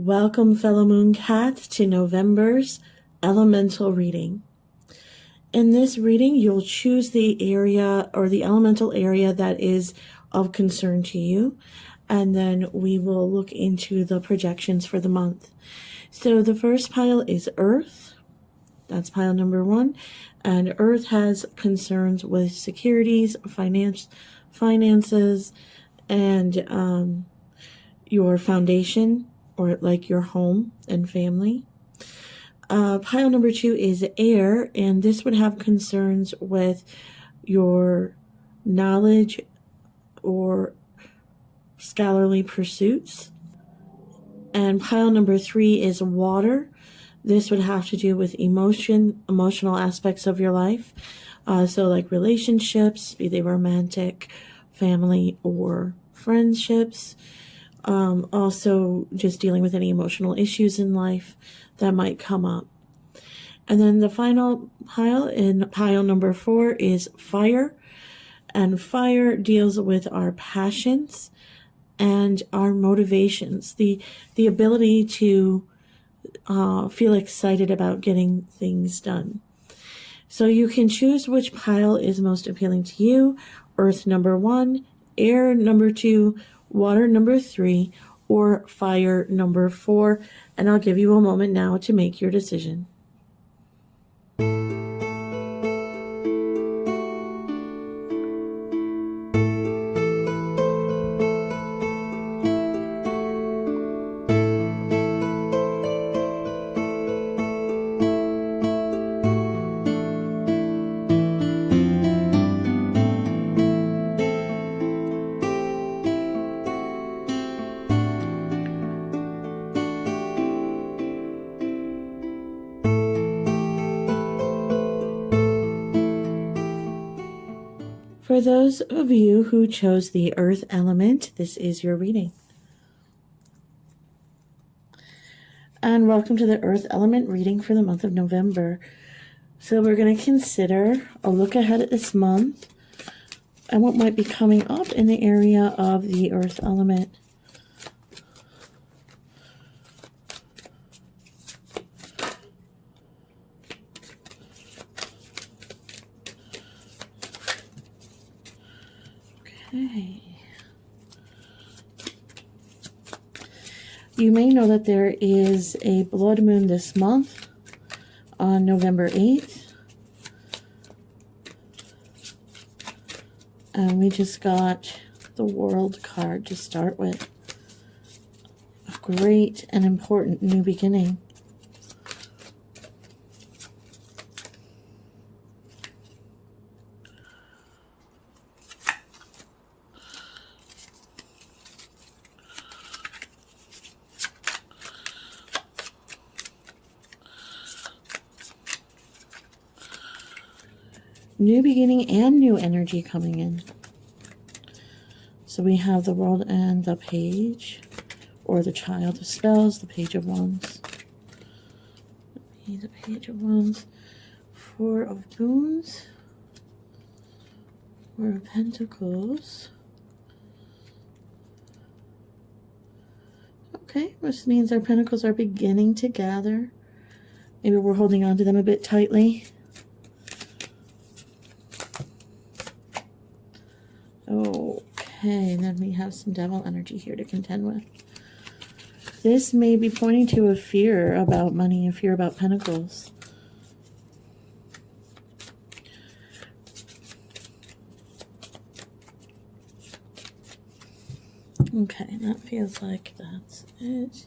Welcome, fellow Mooncat, to November's elemental reading. In this reading, you'll choose the area or the elemental area that is of concern to you, and then we will look into the projections for the month. So the first pile is Earth. That's pile number 1. And Earth has concerns with securities, finances, and your foundation, or like your home and family. Pile number 2 is Air, and this would have concerns with your knowledge or scholarly pursuits. And pile number 3 is Water. This would have to do with emotional aspects of your life. So like relationships, be they romantic, family, or friendships. Also just dealing with any emotional issues in life that might come up. And then the final pile, in pile number 4, is Fire. And fire deals with our passions and our motivations, the ability to feel excited about getting things done. So you can choose which pile is most appealing to you: Earth number 1, Air number 2, Water number 3, or Fire number 4. And I'll give you a moment now to make your decision. For those of you who chose the Earth element, this is your reading. And welcome to the Earth element reading for the month of November. So we're going to consider a look ahead at this month and what might be coming up in the area of the Earth element. Okay. You may know that there is a blood moon this month on November 8th. And we just got the World card to start with. A great and important new beginning. New beginning and new energy coming in. So we have the World and the Page, or the Child of Spells, the Page of Wands. The Page of Wands, 4 of Boons, 4 of Pentacles. Okay, this means our pentacles are beginning to gather. Maybe we're holding on to them a bit tightly. Okay, and then we have some devil energy here to contend with. This may be pointing to a fear about money, a fear about pentacles. Okay, that feels like that's it.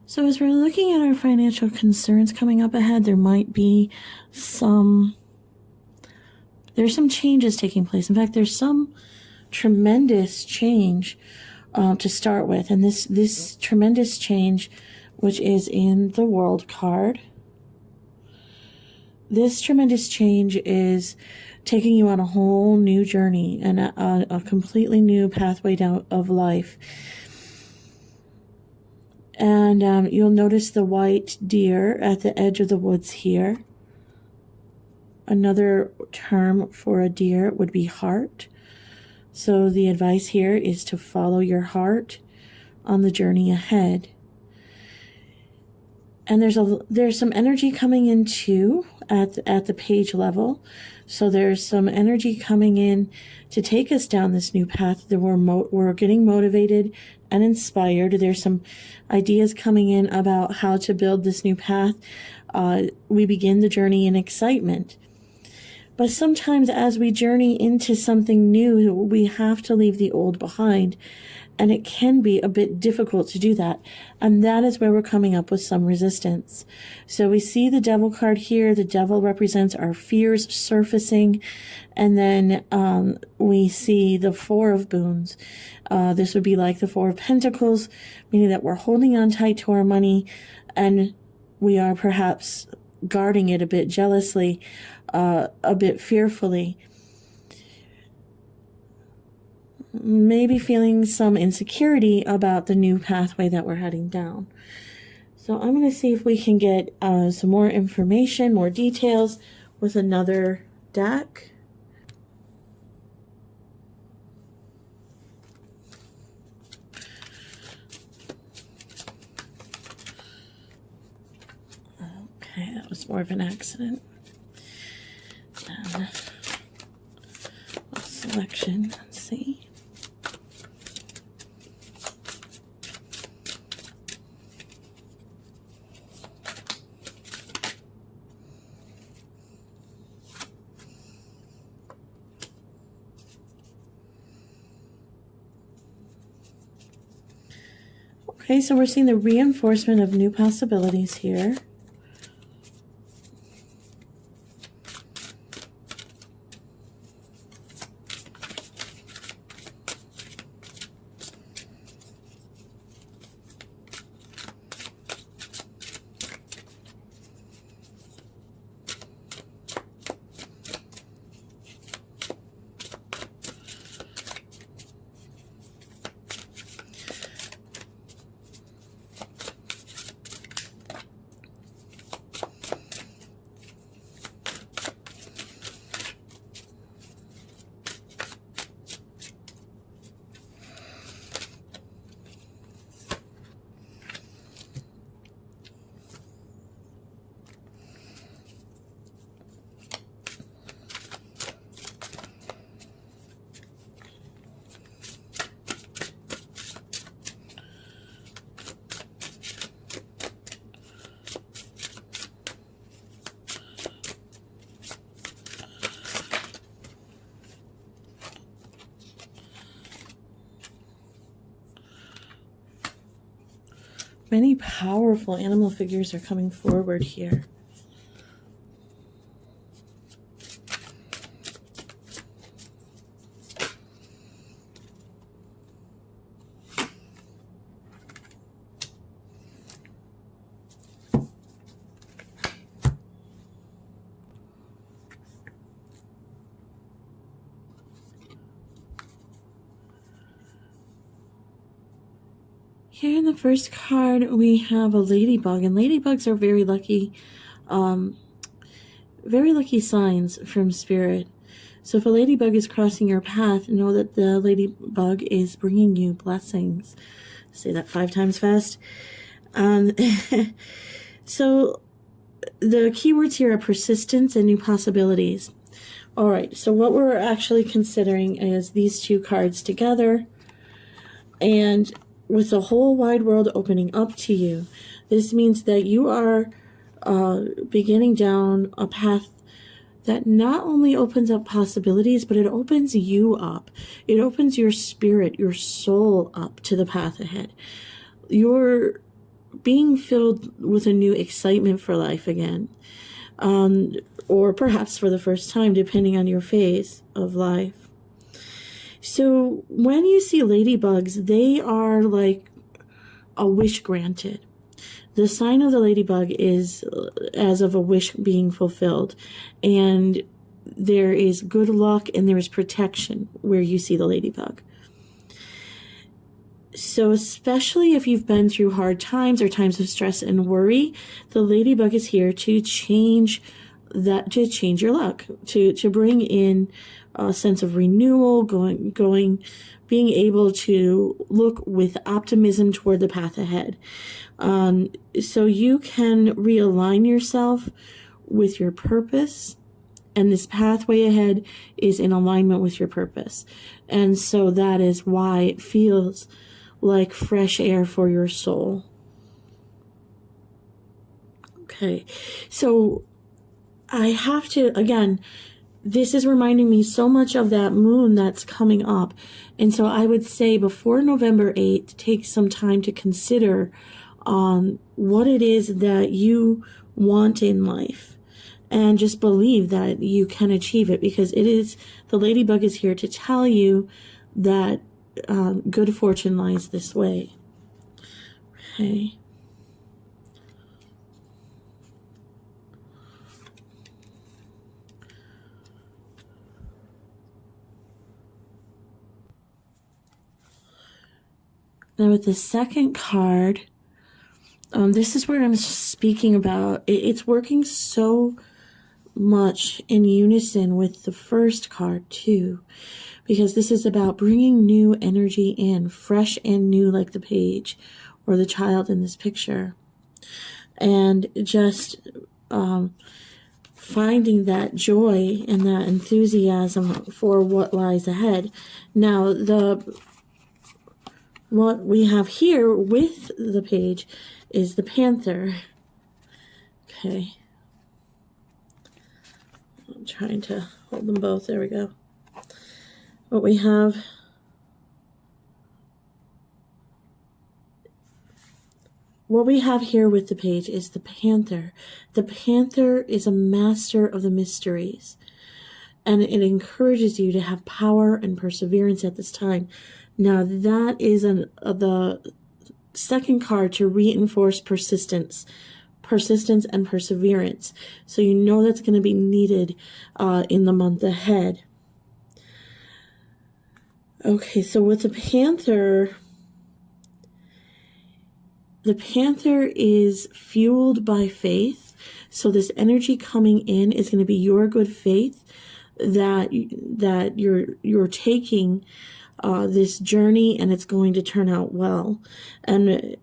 So as we're looking at our financial concerns coming up ahead, there might be there's some changes taking place. In fact, there's some tremendous change to start with. And this tremendous change, which is in the World card, this tremendous change is taking you on a whole new journey and a completely new pathway down of life. And you'll notice the white deer at the edge of the woods here. Another term for a deer would be heart. So the advice here is to follow your heart on the journey ahead. And there's some energy coming in too at the page level. So there's some energy coming in to take us down this new path that we're getting motivated and inspired. There's some ideas coming in about how to build this new path. We begin the journey in excitement. But sometimes as we journey into something new, we have to leave the old behind. And it can be a bit difficult to do that. And that is where we're coming up with some resistance. So we see the Devil card here. The Devil represents our fears surfacing. And then we see the Four of Boons. This would be like the Four of Pentacles, meaning that we're holding on tight to our money and we are perhaps guarding it a bit jealously, a bit fearfully. Maybe feeling some insecurity about the new pathway that we're heading down. So I'm going to see if we can get some more information, more details with another deck. Okay, that was more of an accident than a selection. Let's see. Okay, so we're seeing the reinforcement of new possibilities here. Many powerful animal figures are coming forward here. Here in the first card, we have a ladybug, and ladybugs are very lucky signs from Spirit. So if a ladybug is crossing your path, know that the ladybug is bringing you blessings. Say that 5 times fast. So the keywords here are persistence and new possibilities. All right, so what we're actually considering is these two cards together, and with the whole wide world opening up to you, this means that you are beginning down a path that not only opens up possibilities, but it opens you up. It opens your spirit, your soul up to the path ahead. You're being filled with a new excitement for life again, or perhaps for the first time, depending on your phase of life. So when you see ladybugs, they are like a wish granted. The sign of the ladybug is as of a wish being fulfilled. And there is good luck and there is protection where you see the ladybug. So especially if you've been through hard times or times of stress and worry, the ladybug is here to change that, to change your luck, to bring in sense of renewal, being able to look with optimism toward the path ahead. So you can realign yourself with your purpose, and this pathway ahead is in alignment with your purpose. And so that is why it feels like fresh air for your soul. Okay, so I have to, again, this is reminding me so much of that moon that's coming up. And so I would say before November 8th, take some time to consider what it is that you want in life. And just believe that you can achieve it, because the ladybug is here to tell you that good fortune lies this way. Okay. Now with the second card, this is where I'm speaking about, it's working so much in unison with the first card too, because this is about bringing new energy in, fresh and new, like the page or the child in this picture, and just finding that joy and that enthusiasm for what lies ahead. Now what we have here with the page is the panther. Okay. I'm trying to hold them both. There we go. What we have here with the page is the panther. The panther is a master of the mysteries, and it encourages you to have power and perseverance at this time. Now that is the second card to reinforce persistence and perseverance. So you know that's going to be needed in the month ahead. Okay, so with the panther is fueled by faith. So this energy coming in is going to be your good faith that you're taking this journey, and it's going to turn out well. And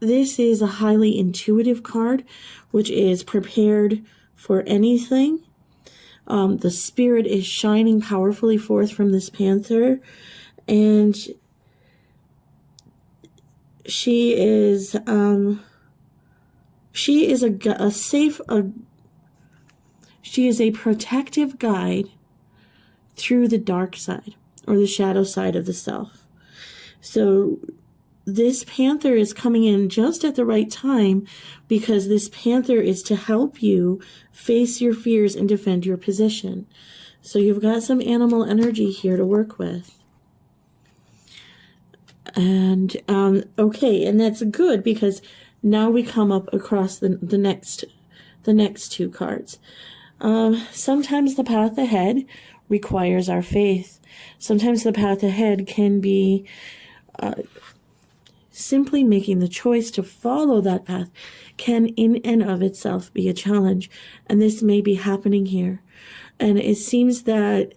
this is a highly intuitive card, which is prepared for anything. The spirit is shining powerfully forth from this panther, and she is a protective guide through the dark side or the shadow side of the self. So this panther is coming in just at the right time, because this panther is to help you face your fears and defend your position. So you've got some animal energy here to work with. And okay, and that's good, because now we come up across the next two cards. Sometimes the path ahead requires our faith. Sometimes the path ahead can be simply making the choice to follow that path can in and of itself be a challenge. And this may be happening here. And it seems that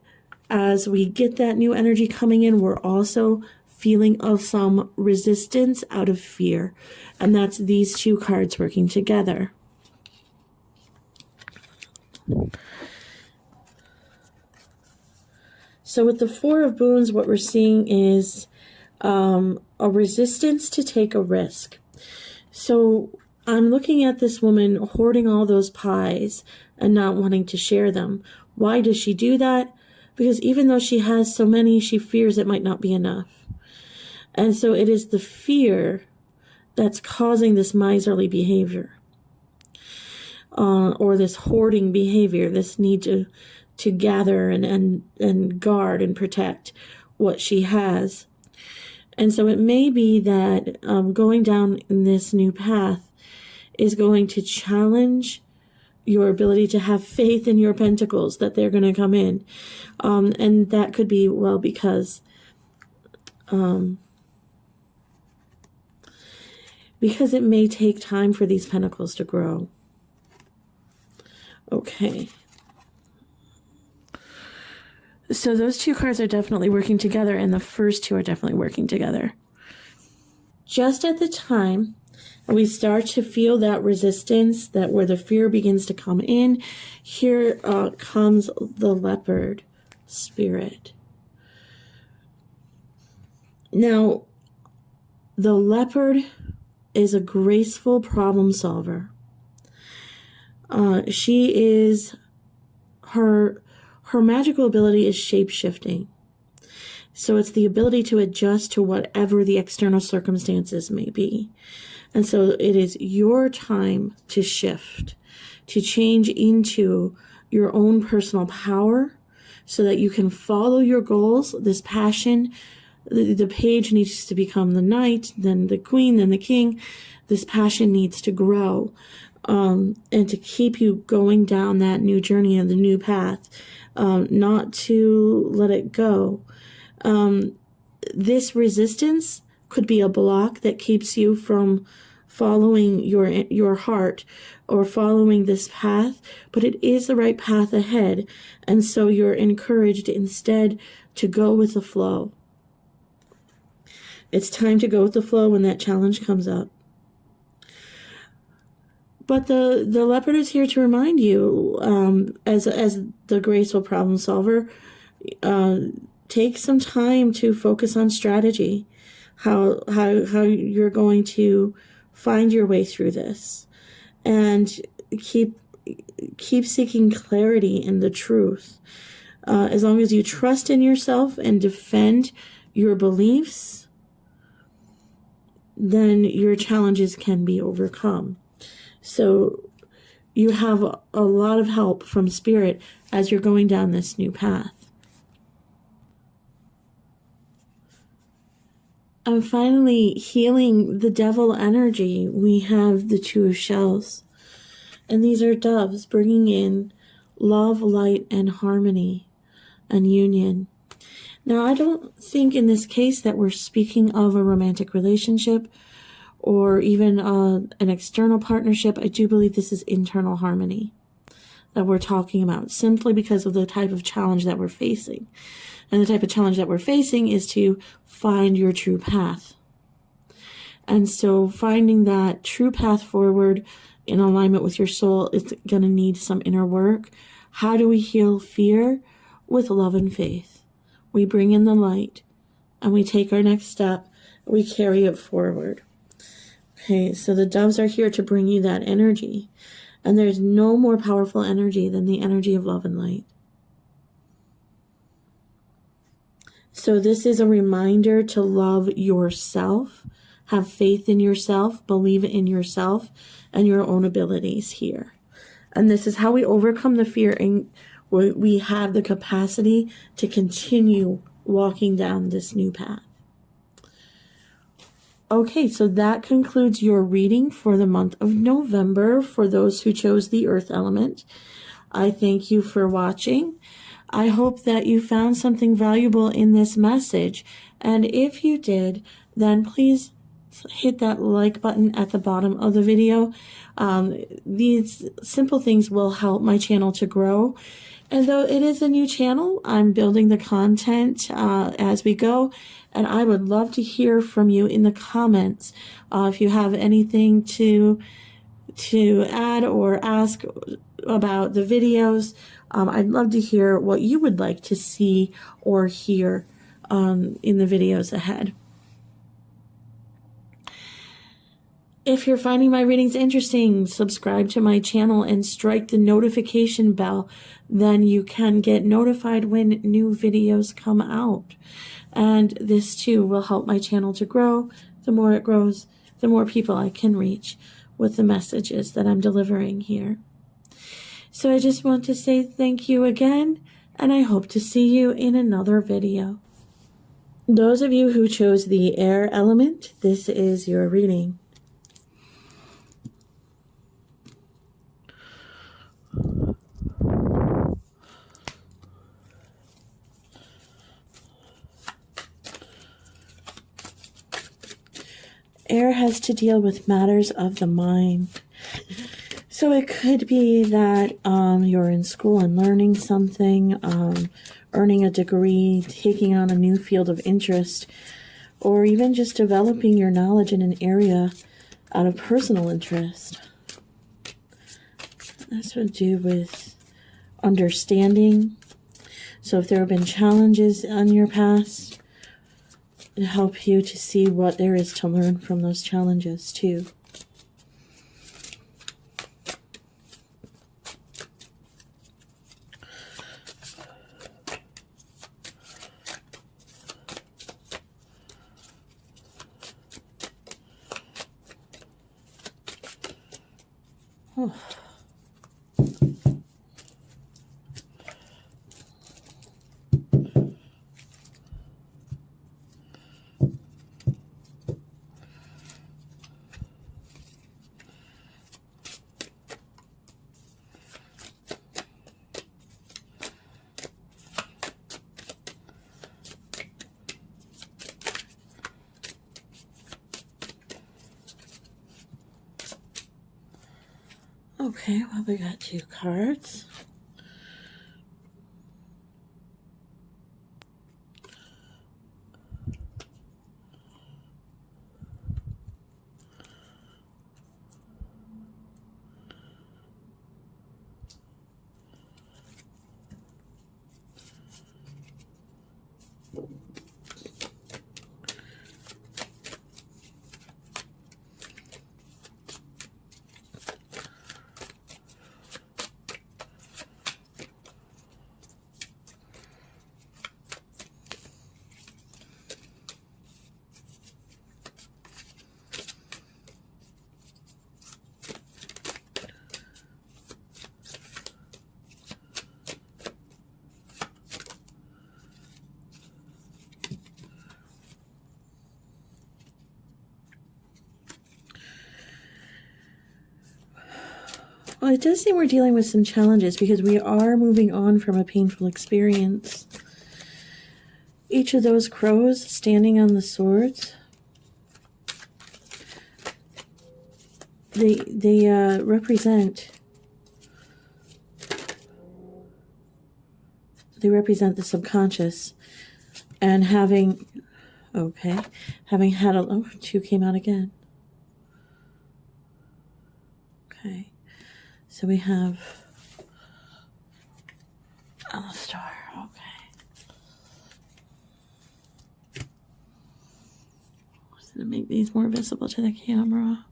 as we get that new energy coming in, we're also feeling of some resistance out of fear. And that's these two cards working together. So with the Four of Boons, what we're seeing is a resistance to take a risk. So I'm looking at this woman hoarding all those pies and not wanting to share them. Why does she do that? Because even though she has so many, she fears it might not be enough. And so it is the fear that's causing this miserly behavior, or this hoarding behavior, this need to gather and guard and protect what she has. And so it may be that going down in this new path is going to challenge your ability to have faith in your pentacles, that they're going to come in. And that could be, well, because it may take time for these pentacles to grow. Okay. So those two cards are definitely working together, and the first two are definitely working together. Just at the time we start to feel that resistance, that where the fear begins to come in, here comes the leopard spirit. Now, the leopard is a graceful problem solver. Her magical ability is shape-shifting. So it's the ability to adjust to whatever the external circumstances may be. And so it is your time to shift, to change into your own personal power so that you can follow your goals. This passion, the page needs to become the knight, then the queen, then the king. This passion needs to grow and to keep you going down that new journey and the new path, not to let it go. This resistance could be a block that keeps you from following your heart or following this path, but it is the right path ahead, and so you're encouraged instead to go with the flow. It's time to go with the flow when that challenge comes up. But the leopard is here to remind you, as the graceful problem solver, take some time to focus on strategy, how you're going to find your way through this, and keep seeking clarity in the truth. As long as you trust in yourself and defend your beliefs, then your challenges can be overcome. So you have a lot of help from Spirit as you're going down this new path. And finally, healing the devil energy, we have the Two of Shells. And these are doves bringing in love, light, and harmony and union. Now, I don't think in this case that we're speaking of a romantic relationship or even an external partnership. I do believe this is internal harmony that we're talking about, simply because of the type of challenge that we're facing. And the type of challenge that we're facing is to find your true path. And so finding that true path forward in alignment with your soul is going to need some inner work. How do we heal fear? With love and faith. We bring in the light and we take our next step. We carry it forward. Okay, so the doves are here to bring you that energy. And there's no more powerful energy than the energy of love and light. So this is a reminder to love yourself, have faith in yourself, believe in yourself and your own abilities here. And this is how we overcome the fear, and we have the capacity to continue walking down this new path. Okay, so that concludes your reading for the month of November for those who chose the earth element. I thank you for watching. I hope that you found something valuable in this message. And if you did, then please hit that like button at the bottom of the video. These simple things will help my channel to grow. And though it is a new channel, I'm building the content as we go. And I would love to hear from you in the comments. If you have anything to add or ask about the videos, I'd love to hear what you would like to see or hear in the videos ahead. If you're finding my readings interesting, subscribe to my channel and strike the notification bell. Then you can get notified when new videos come out. And this too will help my channel to grow. The more it grows, the more people I can reach with the messages that I'm delivering here. So I just want to say thank you again, and I hope to see you in another video. Those of you who chose the air element, this is your reading. Air has to deal with matters of the mind. So it could be that you're in school and learning something, earning a degree, taking on a new field of interest, or even just developing your knowledge in an area out of personal interest. This would do with understanding. So if there have been challenges in your past, it help you to see what there is to learn from those challenges too. Oh. Okay, well, we got 2 cards. Well, it does seem we're dealing with some challenges because we are moving on from a painful experience. Each of those crows standing on the swords, they represent the subconscious, and having had a 2 came out again. Okay. So we have the star. Okay. Just gonna make these more visible to the camera.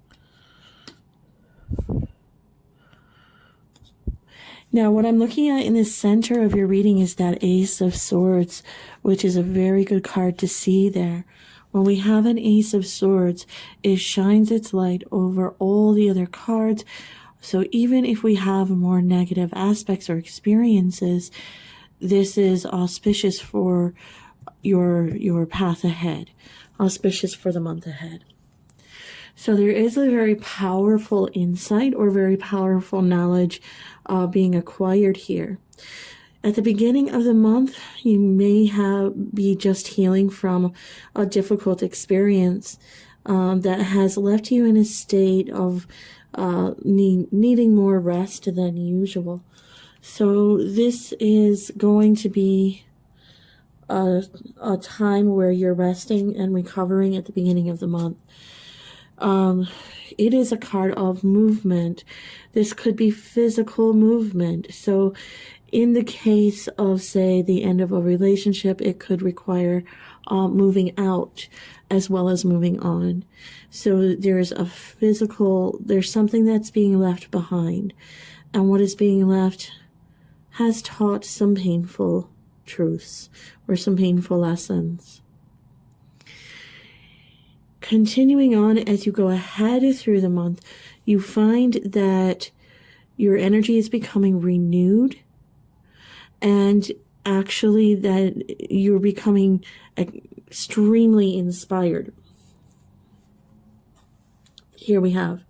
Now, what I'm looking at in the center of your reading is that Ace of Swords, which is a very good card to see there. When we have an Ace of Swords, it shines its light over all the other cards. So even if we have more negative aspects or experiences, this is auspicious for your path ahead, auspicious for the month ahead. So there is a very powerful insight or very powerful knowledge being acquired here. At the beginning of the month, you may be just healing from a difficult experience that has left you in a state of needing more rest than usual. So this is going to be a time where you're resting and recovering at the beginning of the month. It is a card of movement. This could be physical movement. So in the case of, say, the end of a relationship, it could require moving out as well as moving on. So there's something that's being left behind. And what is being left has taught some painful truths or some painful lessons. Continuing on as you go ahead through the month, you find that your energy is becoming renewed, and actually that you're becoming extremely inspired. Here we have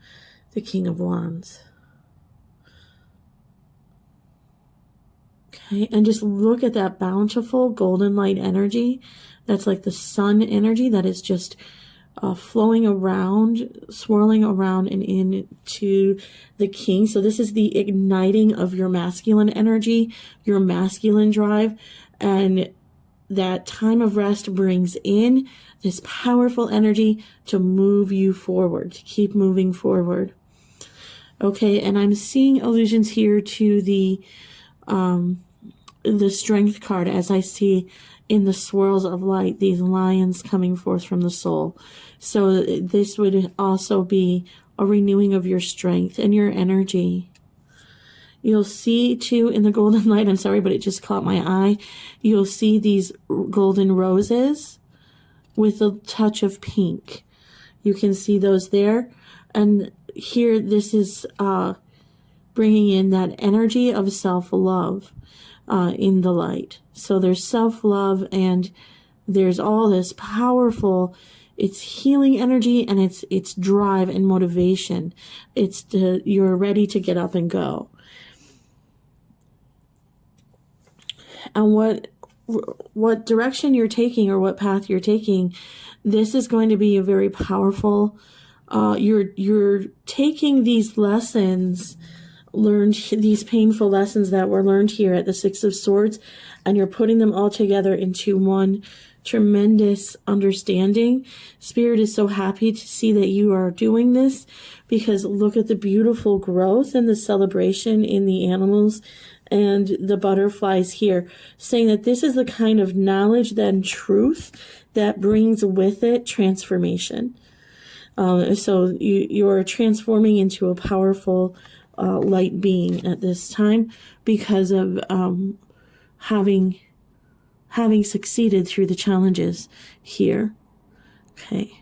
the King of Wands. Okay, and just look at that bountiful golden light energy. That's like the sun energy that is just flowing around, swirling around and into the king. So this is the igniting of your masculine energy, your masculine drive. And that time of rest brings in this powerful energy to move you forward, to keep moving forward. Okay, and I'm seeing allusions here to the strength card, as I see in the swirls of light, these lions coming forth from the soul. So this would also be a renewing of your strength and your energy. You'll see too in the golden light, I'm sorry, but it just caught my eye. You'll see these golden roses with a touch of pink. You can see those there. And here, this is bringing in that energy of self-love in the light. So there's self-love, and there's all this powerful, it's healing energy, and it's drive and motivation. You're ready to get up and go. And what direction you're taking, or what path you're taking, this is going to be a very powerful. You're taking these lessons learned, these painful lessons that were learned here at the Six of Swords, and you're putting them all together into one tremendous understanding. Spirit is so happy to see that you are doing this, because look at the beautiful growth and the celebration in the animals and the butterflies here, saying that this is the kind of knowledge and truth that brings with it transformation. So you're transforming into a powerful light being at this time, because of having succeeded through the challenges here. Okay.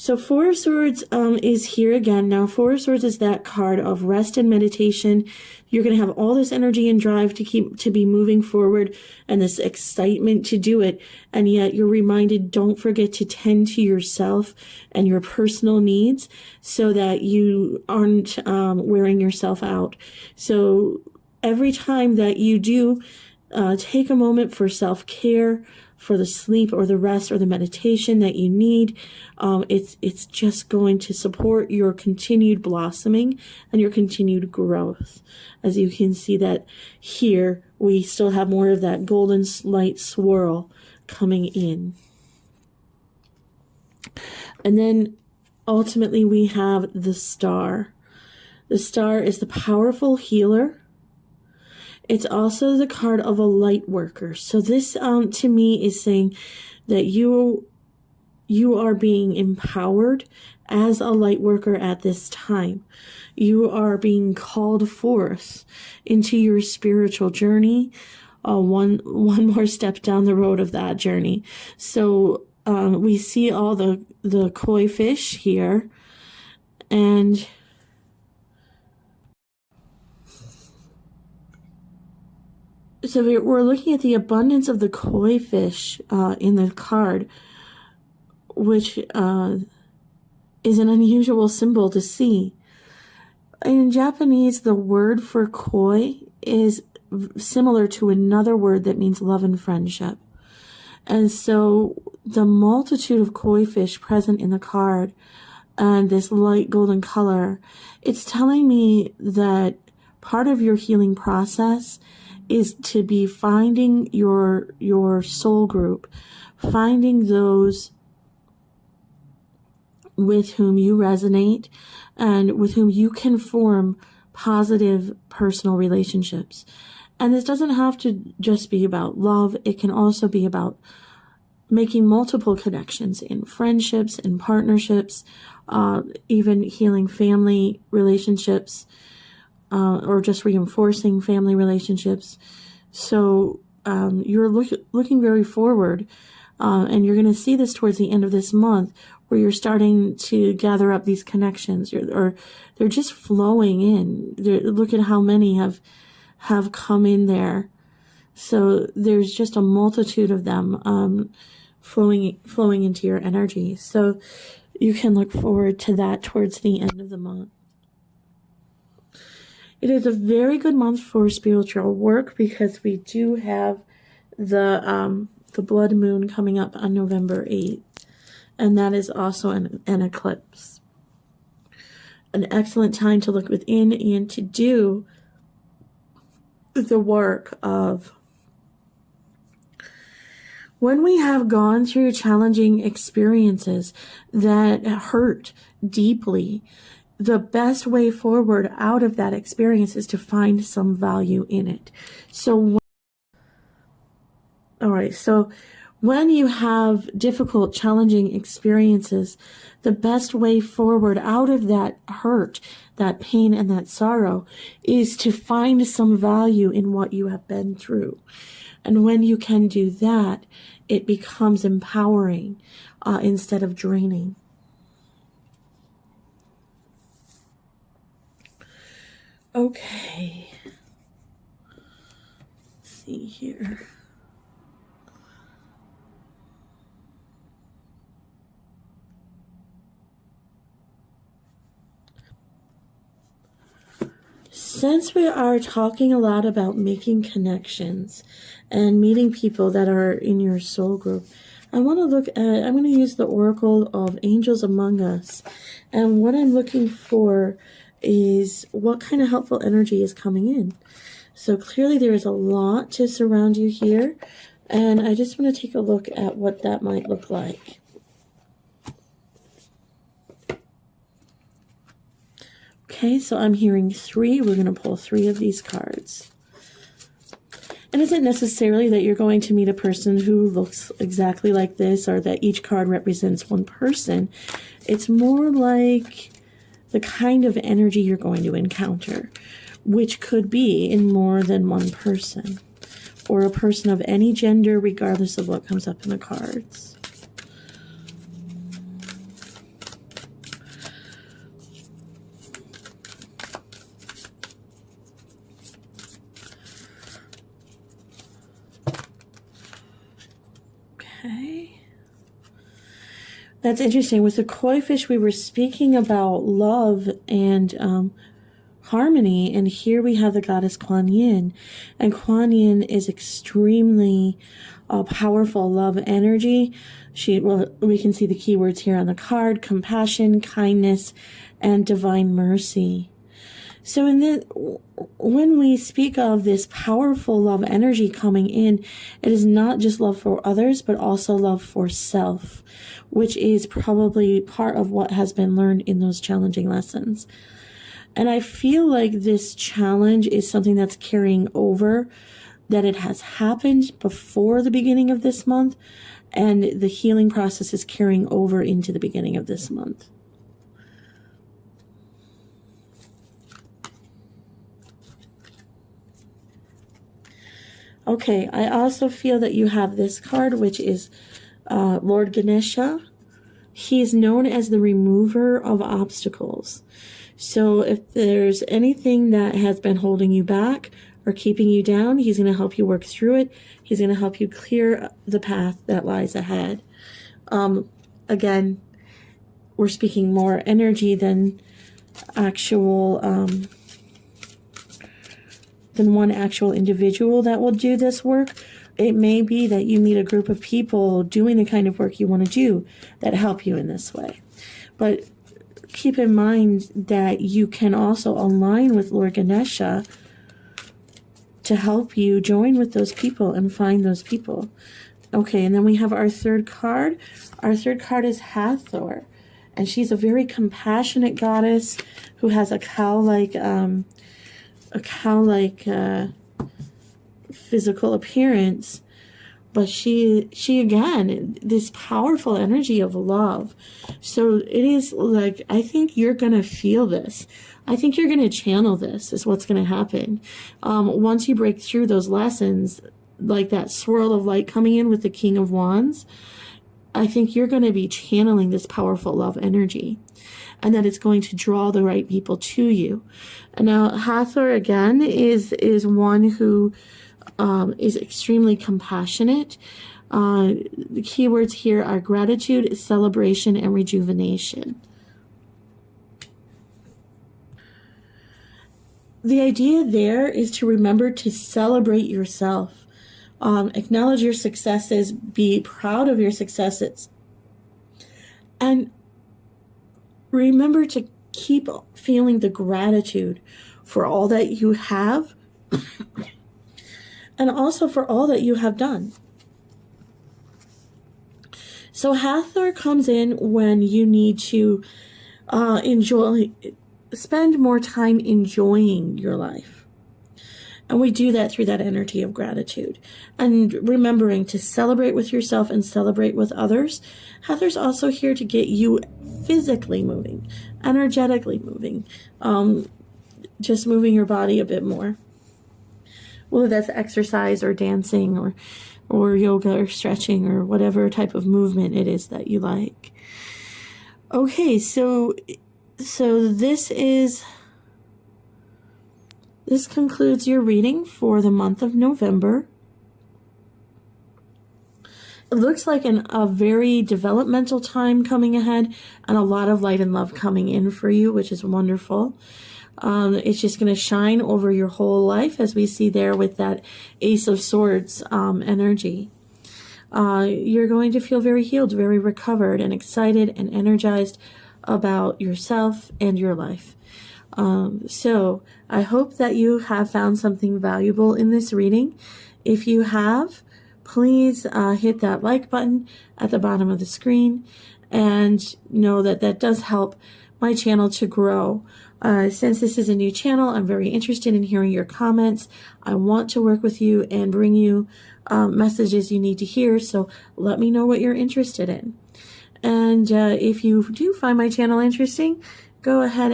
So Four of Swords is here again. Now, Four of Swords is that card of rest and meditation. You're going to have all this energy and drive to be moving forward, and this excitement to do it. And yet you're reminded, don't forget to tend to yourself and your personal needs, so that you aren't wearing yourself out. So every time that you do take a moment for self-care, for the sleep or the rest or the meditation that you need, it's just going to support your continued blossoming and your continued growth. As you can see that here, we still have more of that golden light swirl coming in. And then ultimately we have the Star. The Star is the powerful healer. It's also the card of a light worker. So this, to me, is saying that you are being empowered as a light worker at this time. You are being called forth into your spiritual journey, one more step down the road of that journey. So we see all the koi fish here, and so we're looking at the abundance of the koi fish in the card, which is an unusual symbol to see. In Japanese, the word for koi is similar to another word that means love and friendship. And so the multitude of koi fish present in the card and this light golden color, it's telling me that part of your healing process is to be finding your soul group, finding those with whom you resonate and with whom you can form positive personal relationships. And this doesn't have to just be about love. It can also be about making multiple connections in friendships, in partnerships, even healing family relationships, or just reinforcing family relationships. So you're looking very forward, and you're going to see this towards the end of this month, where you're starting to gather up these connections, or they're just flowing in. Look at how many have come in there. So there's just a multitude of them flowing into your energy. So you can look forward to that towards the end of the month. It is a very good month for spiritual work, because we do have the blood moon coming up on November 8th, and that is also an eclipse. An excellent time to look within and to do the work of when we have gone through challenging experiences that hurt deeply. The best way forward out of that experience is to find some value in it. So, all right, so when you have difficult, challenging experiences, the best way forward out of that hurt, that pain, and that sorrow is to find some value in what you have been through. And when you can do that, it becomes empowering instead of draining. Okay. Let's see here. Since we are talking a lot about making connections and meeting people that are in your soul group, I'm going to use the Oracle of Angels Among Us. And what I'm looking for is what kind of helpful energy is coming in. So clearly there is a lot to surround you here. And I just want to take a look at what that might look like. Okay, so I'm hearing 3. We're going to pull 3 of these cards. And it's not necessarily that you're going to meet a person who looks exactly like this or that each card represents one person. It's more like the kind of energy you're going to encounter, which could be in more than one person or a person of any gender, regardless of what comes up in the cards. Okay. That's interesting. With the koi fish, we were speaking about love and harmony, and here we have the goddess Kuan Yin. And Kuan Yin is extremely powerful love energy. We can see the keywords here on the card: compassion, kindness, and divine mercy. So when we speak of this powerful love energy coming in, it is not just love for others, but also love for self, which is probably part of what has been learned in those challenging lessons. And I feel like this challenge is something that's carrying over, that it has happened before the beginning of this month, and the healing process is carrying over into the beginning of this month. Okay, I also feel that you have this card, which is Lord Ganesha. He is known as the remover of obstacles. So if there's anything that has been holding you back or keeping you down, he's going to help you work through it. He's going to help you clear the path that lies ahead. Again, we're speaking more energy than actual... than one actual individual that will do this work. It may be that you meet a group of people doing the kind of work you want to do that help you in this way. But keep in mind that you can also align with Lord Ganesha to help you join with those people and find those people. Okay, and then we have our third card. Our third card is Hathor, and she's a very compassionate goddess who has a cow-like physical appearance, but she again, this powerful energy of love. So it is like, I think you're gonna feel this. I think you're gonna channel this is what's gonna happen. Once you break through those lessons, like that swirl of light coming in with the King of Wands, I think you're gonna be channeling this powerful love energy, and that it's going to draw the right people to you. And now Hathor again is one who is extremely compassionate. The keywords here are gratitude, celebration, and rejuvenation. The idea there is to remember to celebrate yourself. Acknowledge your successes, be proud of your successes, and remember to keep feeling the gratitude for all that you have and also for all that you have done. So Hathor comes in when you need to spend more time enjoying your life. And we do that through that energy of gratitude and remembering to celebrate with yourself and celebrate with others. Hathor's also here to get you physically moving, energetically moving, just moving your body a bit more. Whether that's exercise or dancing or yoga or stretching or whatever type of movement it is that you like. Okay, so this concludes your reading for the month of November. It looks like a very developmental time coming ahead and a lot of light and love coming in for you, which is wonderful. It's just going to shine over your whole life, as we see there with that Ace of Swords energy. You're going to feel very healed, very recovered, and excited and energized about yourself and your life. So I hope that you have found something valuable in this reading. If you have, please hit that like button at the bottom of the screen, and know that that does help my channel to grow. Since this is a new channel, I'm very interested in hearing your comments. I want to work with you and bring you messages you need to hear, so let me know what you're interested in. And if you do find my channel interesting, go ahead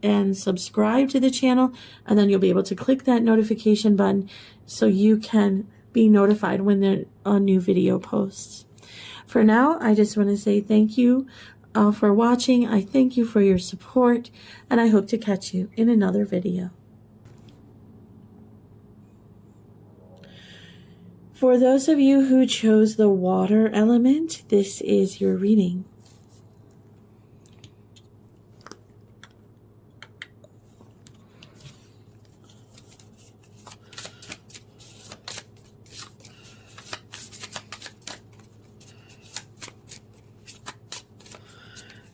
and subscribe to the channel, and then you'll be able to click that notification button so you can be notified when a new video posts. For now, I just want to say thank you for watching. I thank you for your support, and I hope to catch you in another video. For those of you who chose the water element, this is your reading.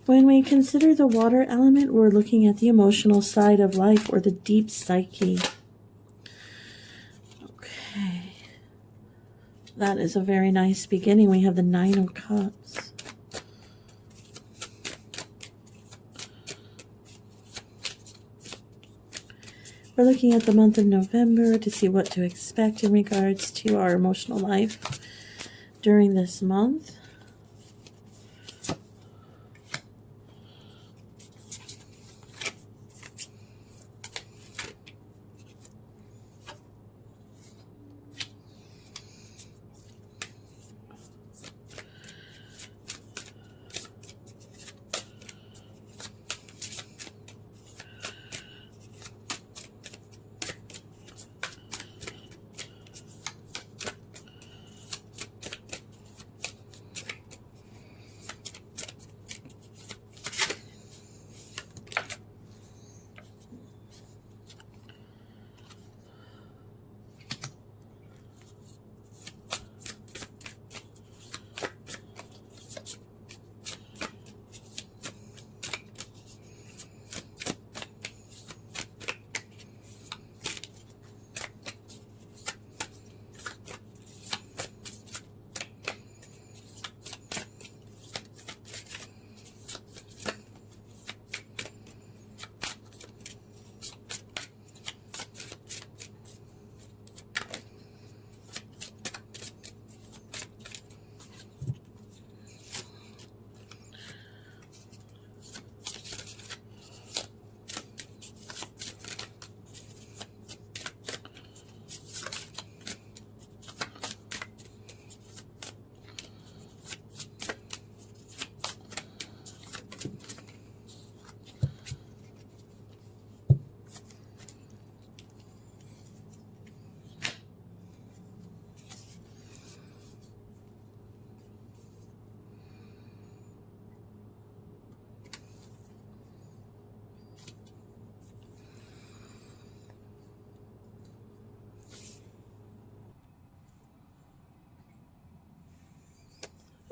When we consider the water element, we're looking at the emotional side of life, or the deep psyche. Okay. That is a very nice beginning. We have the Nine of Cups. We're looking at the month of November to see what to expect in regards to our emotional life during this month.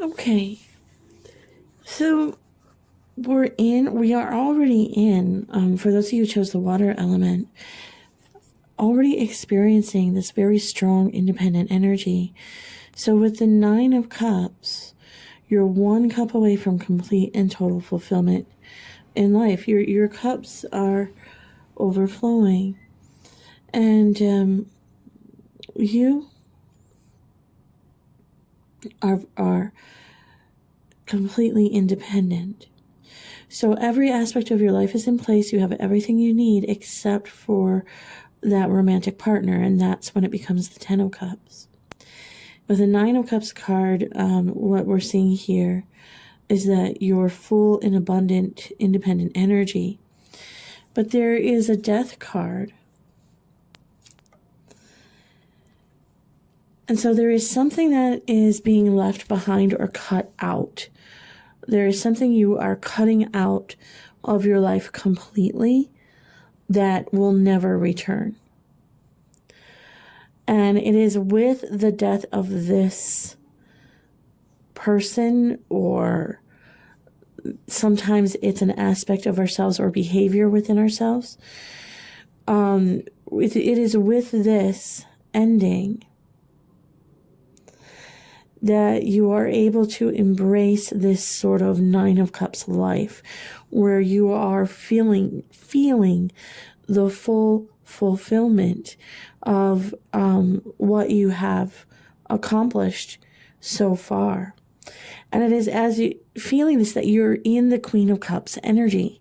Okay, so we are already in, for those of you who chose the water element, already experiencing this very strong independent energy. So with the 9 of Cups, you're 1 cup away from complete and total fulfillment in life. Your cups are overflowing, and you are completely independent. So every aspect of your life is in place. You have everything you need except for that romantic partner, and that's when it becomes the 10 of Cups. With the 9 of Cups card, what we're seeing here is that you're full and abundant, independent energy. But there is a Death card. And so there is something that is being left behind or cut out. There is something you are cutting out of your life completely that will never return. And it is with the death of this person, or sometimes it's an aspect of ourselves or behavior within ourselves. It is with this ending that you are able to embrace this sort of 9 of Cups life, where you are feeling the full fulfillment of what you have accomplished so far. And it is as you feeling this that you're in the Queen of Cups energy.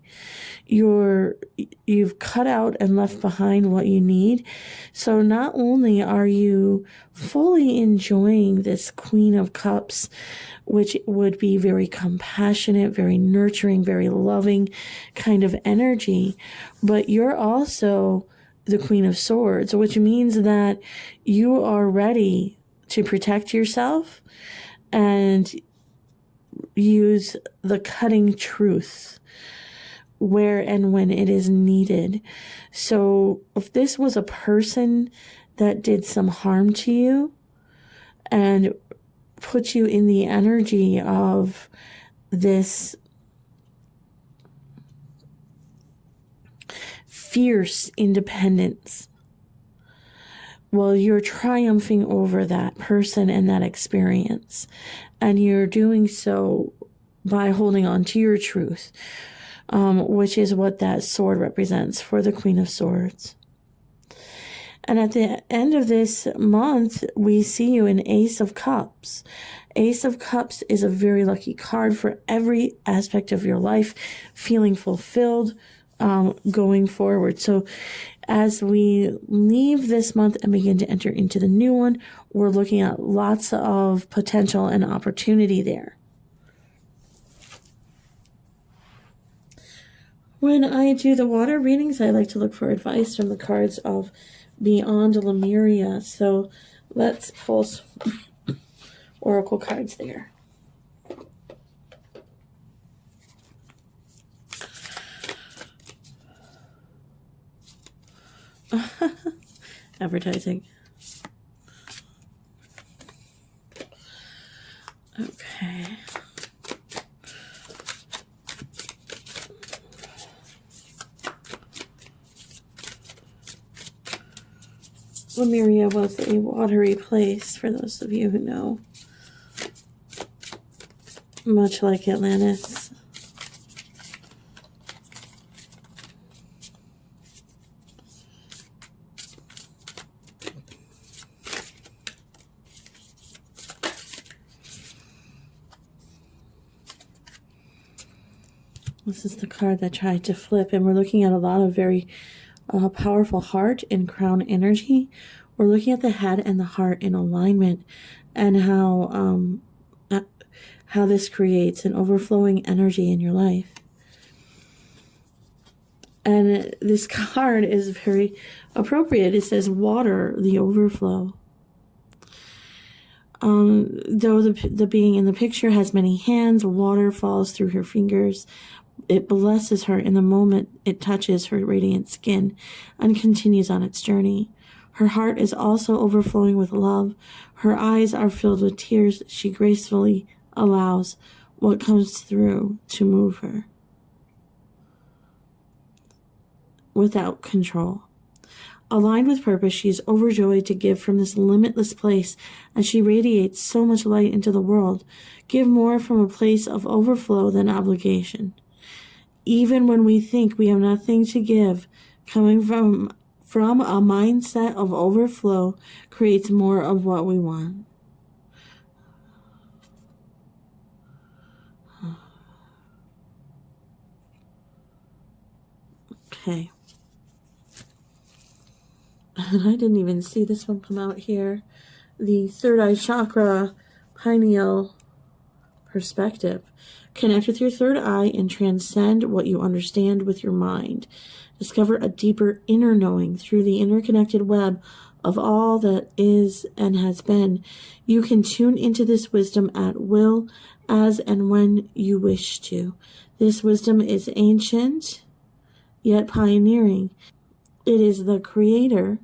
You've cut out and left behind what you need. So not only are you fully enjoying this Queen of Cups, which would be very compassionate, very nurturing, very loving kind of energy, but you're also the Queen of Swords, which means that you are ready to protect yourself and use the cutting truth where and when it is needed. So if this was a person that did some harm to you and put you in the energy of this fierce independence, well, you're triumphing over that person and that experience. And you're doing so by holding on to your truth, which is what that sword represents for the Queen of Swords. And at the end of this month, we see you in Ace of Cups. Ace of Cups is a very lucky card for every aspect of your life, feeling fulfilled, going forward. So as we leave this month and begin to enter into the new one, we're looking at lots of potential and opportunity there. When I do the water readings, I like to look for advice from the cards of Beyond Lemuria. So let's pull some oracle cards there. Advertising. Okay. Lemuria was a watery place, for those of you who know. Much like Atlantis. This is the card that tried to flip, and we're looking at a lot of very powerful heart and crown energy. We're looking at the head and the heart in alignment, and how this creates an overflowing energy in your life. And this card is very appropriate. It says water, the overflow. Though the being in the picture has many hands, water falls through her fingers. It blesses her in the moment it touches her radiant skin and continues on its journey. Her heart is also overflowing with love. Her eyes are filled with tears. She gracefully allows what comes through to move her without control. Aligned with purpose, she is overjoyed to give from this limitless place, and she radiates so much light into the world. Give more from a place of overflow than obligation. Even when we think we have nothing to give, coming from a mindset of overflow creates more of what we want. Okay. And I didn't even see this one come out here. The third eye chakra, pineal perspective. Connect with your third eye and transcend what you understand with your mind. Discover a deeper inner knowing through the interconnected web of all that is and has been. You can tune into this wisdom at will, as and when you wish to. This wisdom is ancient, yet pioneering. It is the creator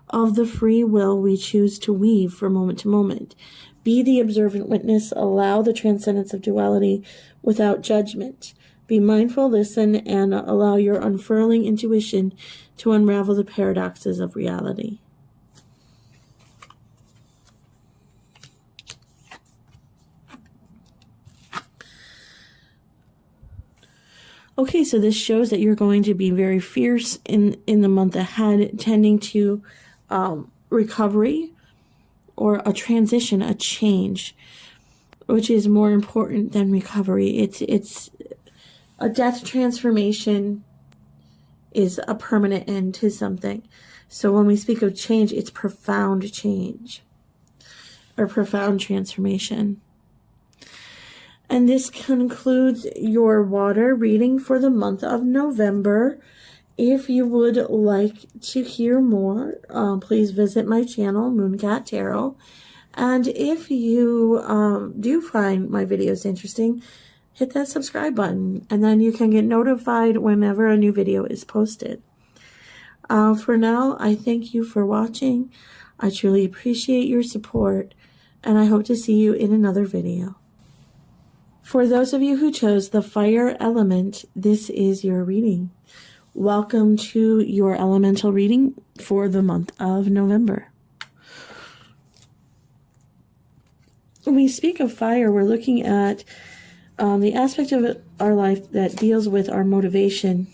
of the free will we choose to weave from moment to moment. Be the observant witness. Allow the transcendence of duality without judgment. Be mindful, listen, and allow your unfurling intuition to unravel the paradoxes of reality. Okay, so this shows that you're going to be very fierce in the month ahead, tending to recovery or a transition, a change, which is more important than recovery. It's a death transformation is a permanent end to something. So when we speak of change, it's profound change or profound transformation. And this concludes your water reading for the month of November. If you would like to hear more, please visit my channel, Mooncat Tarot. And if you do find my videos interesting, hit that subscribe button, and then you can get notified whenever a new video is posted. For now, I thank you for watching. I truly appreciate your support, and I hope to see you in another video. For those of you who chose the fire element, this is your reading. Welcome to your elemental reading for the month of November. When we speak of fire, we're looking at the aspect of our life that deals with our motivation.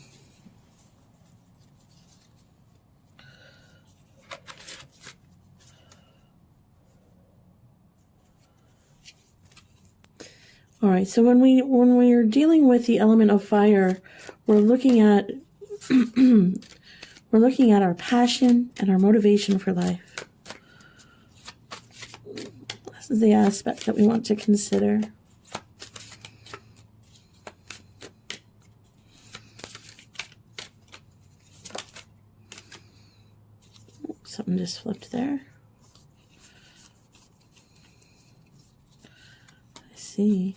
All right, so when we're dealing with the element of fire, we're looking at our passion and our motivation for life. This is the aspect that we want to consider. Something just flipped there. I see.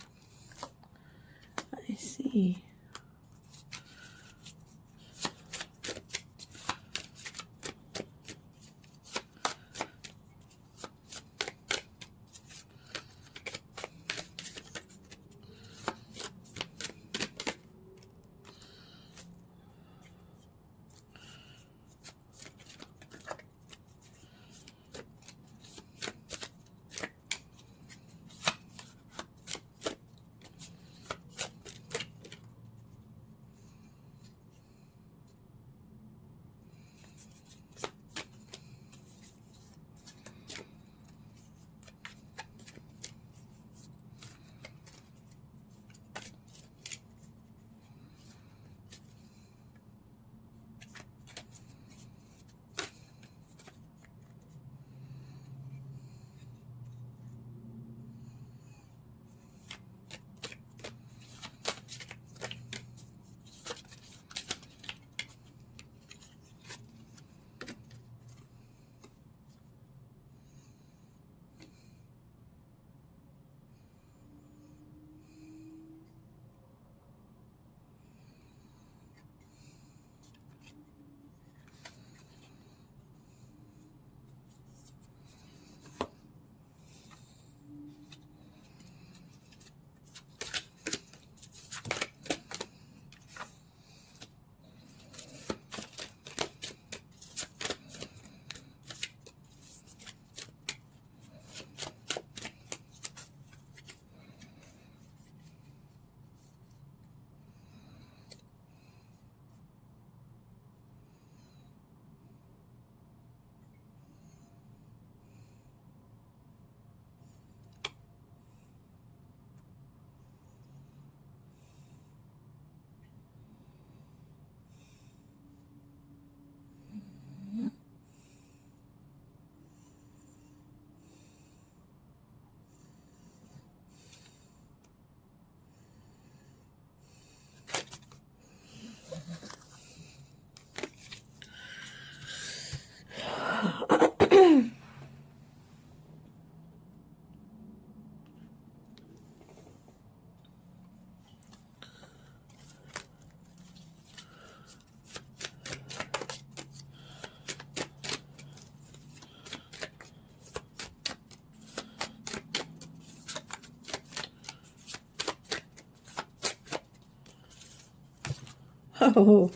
Oh,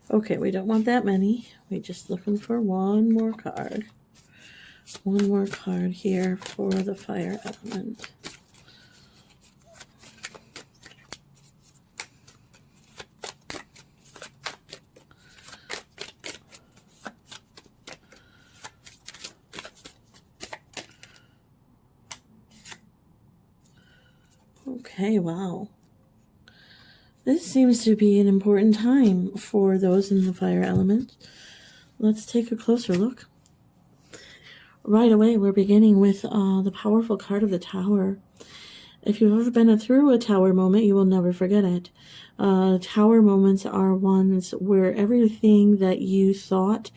okay, we don't want that many. We're just looking for one more card. One more card here for the fire element. Okay, wow. This seems to be an important time for those in the fire element. Let's take a closer look. Right away, we're beginning with the powerful card of the Tower. If you've ever been through a Tower moment, you will never forget it. Tower moments are ones where everything that you thought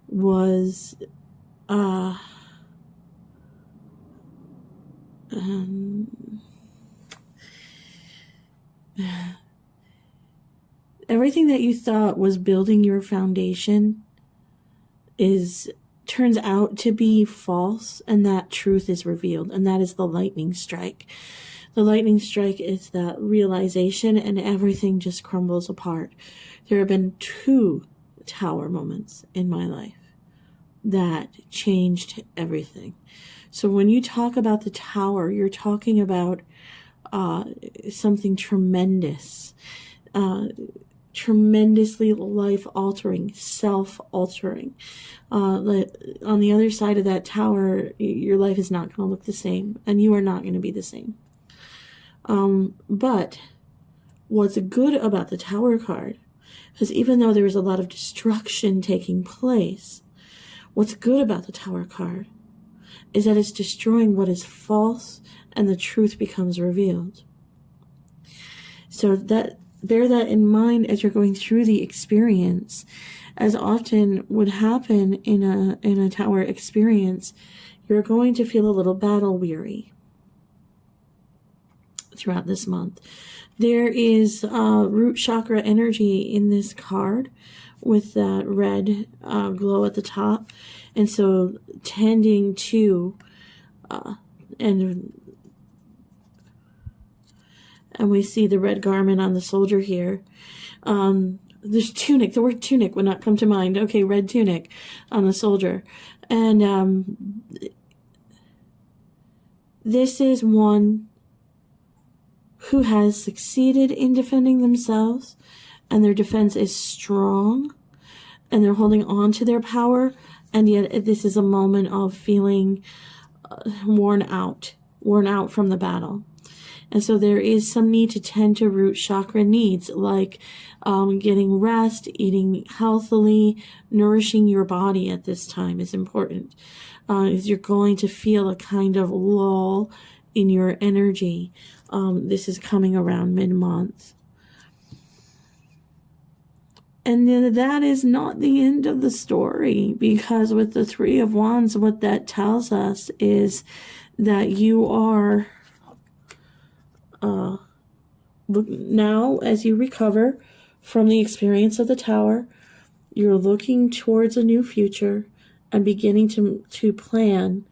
was everything that you thought was building your foundation turns out to be false, and that truth is revealed, and that is the lightning strike. The lightning strike is that realization, and everything just crumbles apart. There have been 2 Tower moments in my life that changed everything. So when you talk about the Tower, you're talking about something tremendous, tremendously life-altering, self-altering. On the other side of that tower, your life is not going to look the same, and you are not going to be the same. But what's good about the Tower card, because even though there is a lot of destruction taking place, what's good about the Tower card is that it's destroying what is false, and the truth becomes revealed. So bear that in mind as you're going through the experience. As often would happen in a Tower experience, you're going to feel a little battle weary throughout this month. There is root chakra energy in this card with that red glow at the top, and so tending to and we see the red garment on the soldier here. There's tunic. The word tunic would not come to mind. Okay, red tunic on the soldier. And this is one who has succeeded in defending themselves, and their defense is strong, and they're holding on to their power, and yet this is a moment of feeling worn out from the battle. And so there is some need to tend to root chakra needs, like getting rest, eating healthily, nourishing your body at this time is important. You're going to feel a kind of lull in your energy. This is coming around mid-month. And then that is not the end of the story, because with the 3 of Wands, what that tells us is that you are... now, as you recover from the experience of the Tower, you're looking towards a new future and beginning to plan.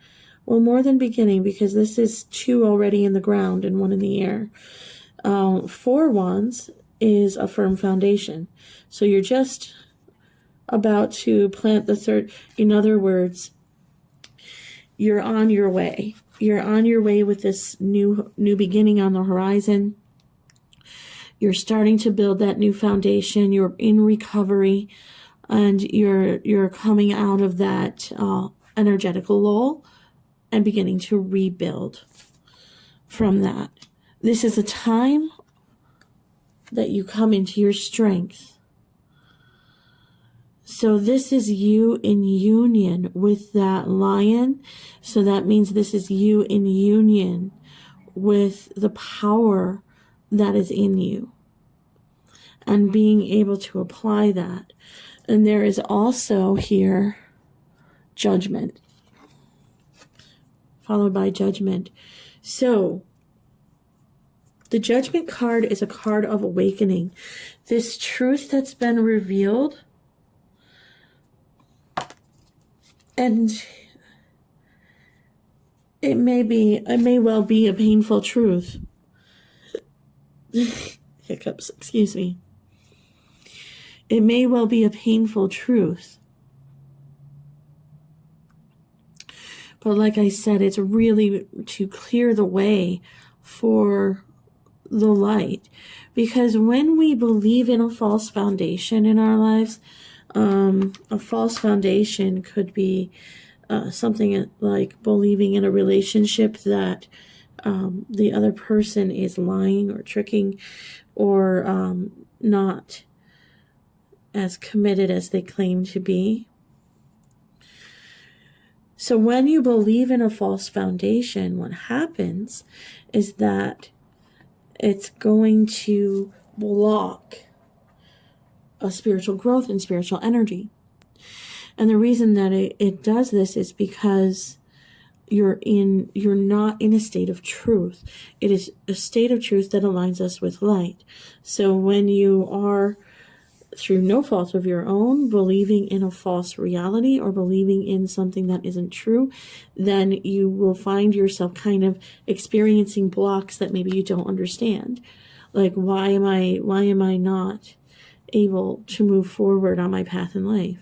Well, more than beginning, because this is 2 already in the ground and 1 in the air. 4 Wands is a firm foundation. So you're just about to plant the 3rd. In other words, you're on your way. You're on your way with this new beginning on the horizon. You're starting to build that new foundation. You're in recovery, and you're coming out of that energetical lull and beginning to rebuild from that. This is a time that you come into your strength. So this is you in union with that lion. So that means this is you in union with the power that is in you, and being able to apply that. And there is also here judgment, followed by judgment. So the Judgment card is a card of awakening. This truth that's been revealed, and it may well be a painful truth. Hiccups, excuse me. It may well be a painful truth. But like I said, it's really to clear the way for the light. Because when we believe in a false foundation in our lives, a false foundation could be something like believing in a relationship that the other person is lying or tricking or not as committed as they claim to be. So when you believe in a false foundation, what happens is that it's going to block a spiritual growth and spiritual energy. And the reason that it does this is because you're not in a state of truth. It is a state of truth that aligns us with light. So when you are, through no fault of your own, believing in a false reality or believing in something that isn't true, then you will find yourself kind of experiencing blocks that maybe you don't understand. Like, why am I not able to move forward on my path in life?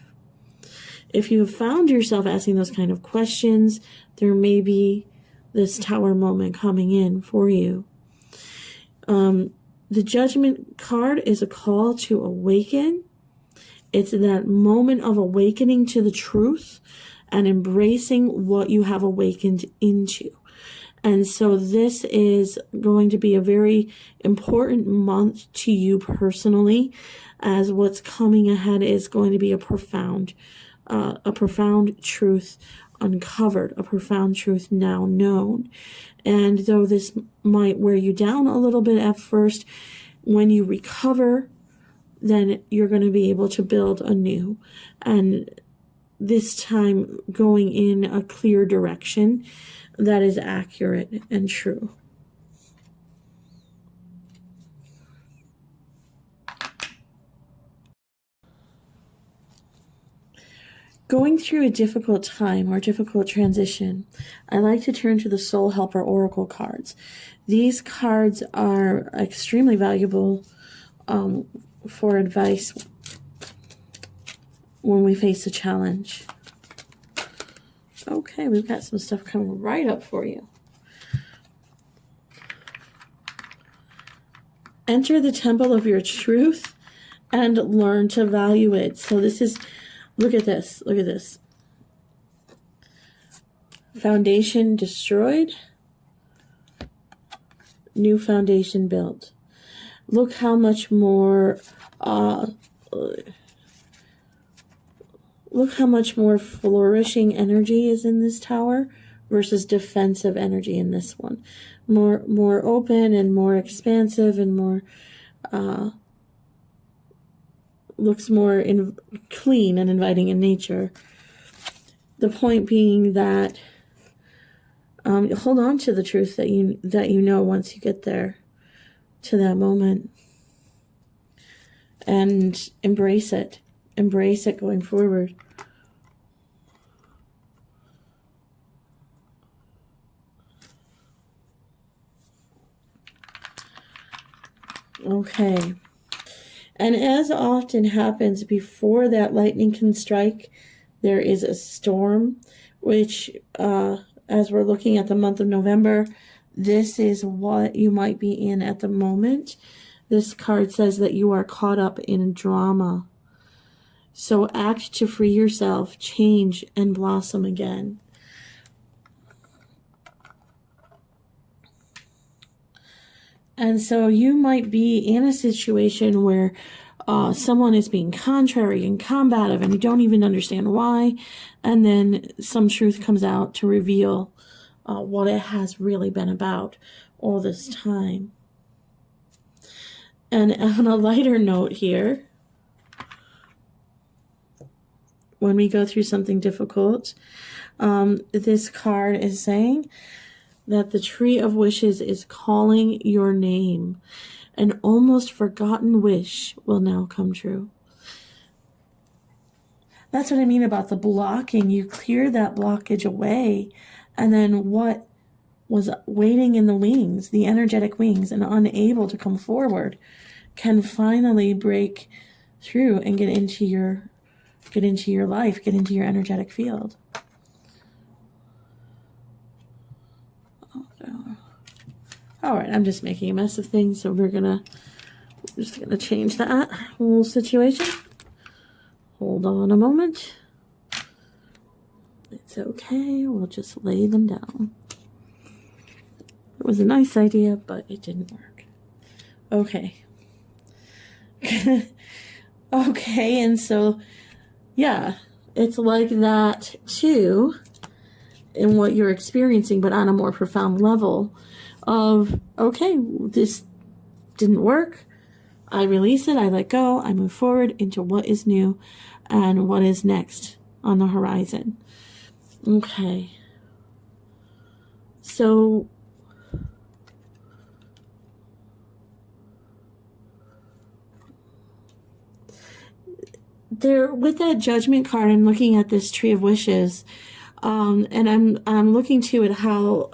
If you have found yourself asking those kind of questions, there may be this tower moment coming in for you. The Judgment card is a call to awaken. It's that moment of awakening to the truth and embracing what you have awakened into. And so this is going to be a very important month to you personally, as what's coming ahead is going to be a profound truth uncovered, a profound truth now known. And though this might wear you down a little bit at first, when you recover, then you're going to be able to build anew. And this time going in a clear direction that is accurate and true. Going through a difficult time or difficult transition, I like to turn to the Soul Helper Oracle cards. These cards are extremely valuable for advice when we face a challenge. Okay, we've got some stuff coming right up for you. Enter the temple of your truth and learn to value it. So this is, look at this. Look at this. Foundation destroyed. New foundation built. Look how much more flourishing energy is in this tower versus defensive energy in this one. More open and more expansive and more looks more clean and inviting in nature. The point being that hold on to the truth that you know once you get there to that moment, and embrace it going forward. Okay. And as often happens before that lightning can strike, there is a storm, which, as we're looking at the month of November, this is what you might be in at the moment. This card says that you are caught up in drama. So act to free yourself, change, and blossom again. And so you might be in a situation where someone is being contrary and combative and you don't even understand why. And then some truth comes out to reveal what it has really been about all this time. And on a lighter note here, when we go through something difficult, this card is saying that the Tree of Wishes is calling your name. An almost forgotten wish will now come true. That's what I mean about the blocking. You clear that blockage away, and then what was waiting in the wings, the energetic wings, and unable to come forward, can finally break through and get into your life, get into your energetic field. All right, I'm just making a mess of things, so we're just gonna change that whole situation. Hold on a moment. It's okay, we'll just lay them down. It was a nice idea, but it didn't work. Okay. Okay, and so, yeah, it's like that too in what you're experiencing, but on a more profound level of, okay, this didn't work. I release it, I let go, I move forward into what is new and what is next on the horizon. Okay. So, there, with that Judgment card, I'm looking at this Tree of Wishes, and I'm looking too at how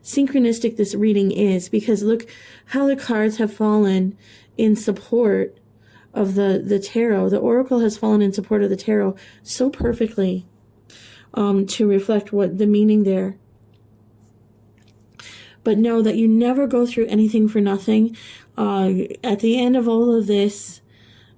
synchronistic this reading is, because look how the cards have fallen in support of the tarot. The Oracle has fallen in support of the tarot so perfectly, to reflect what the meaning there. But know that you never go through anything for nothing. At the end of all of this,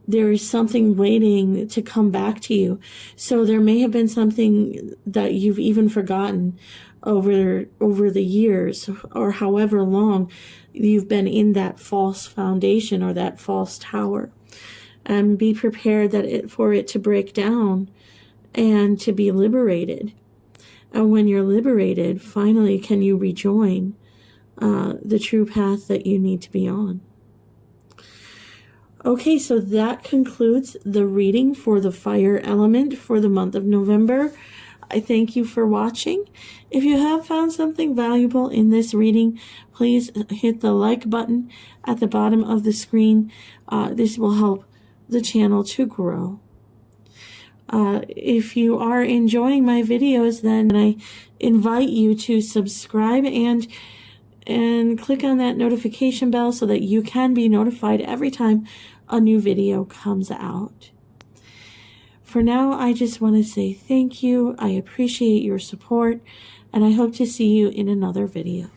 there is something waiting to come back to you. So there may have been something that you've even forgotten over the years, or however long you've been in that false foundation or that false tower. And be prepared for it to break down and to be liberated. And when you're liberated, finally can you rejoin the true path that you need to be on. Okay, so that concludes the reading for the fire element for the month of November. I thank you for watching. If you have found something valuable in this reading, please hit the like button at the bottom of the screen. This will help the channel to grow. If you are enjoying my videos, then I invite you to subscribe and click on that notification bell so that you can be notified every time a new video comes out. For now, I just want to say thank you. I appreciate your support, and I hope to see you in another video.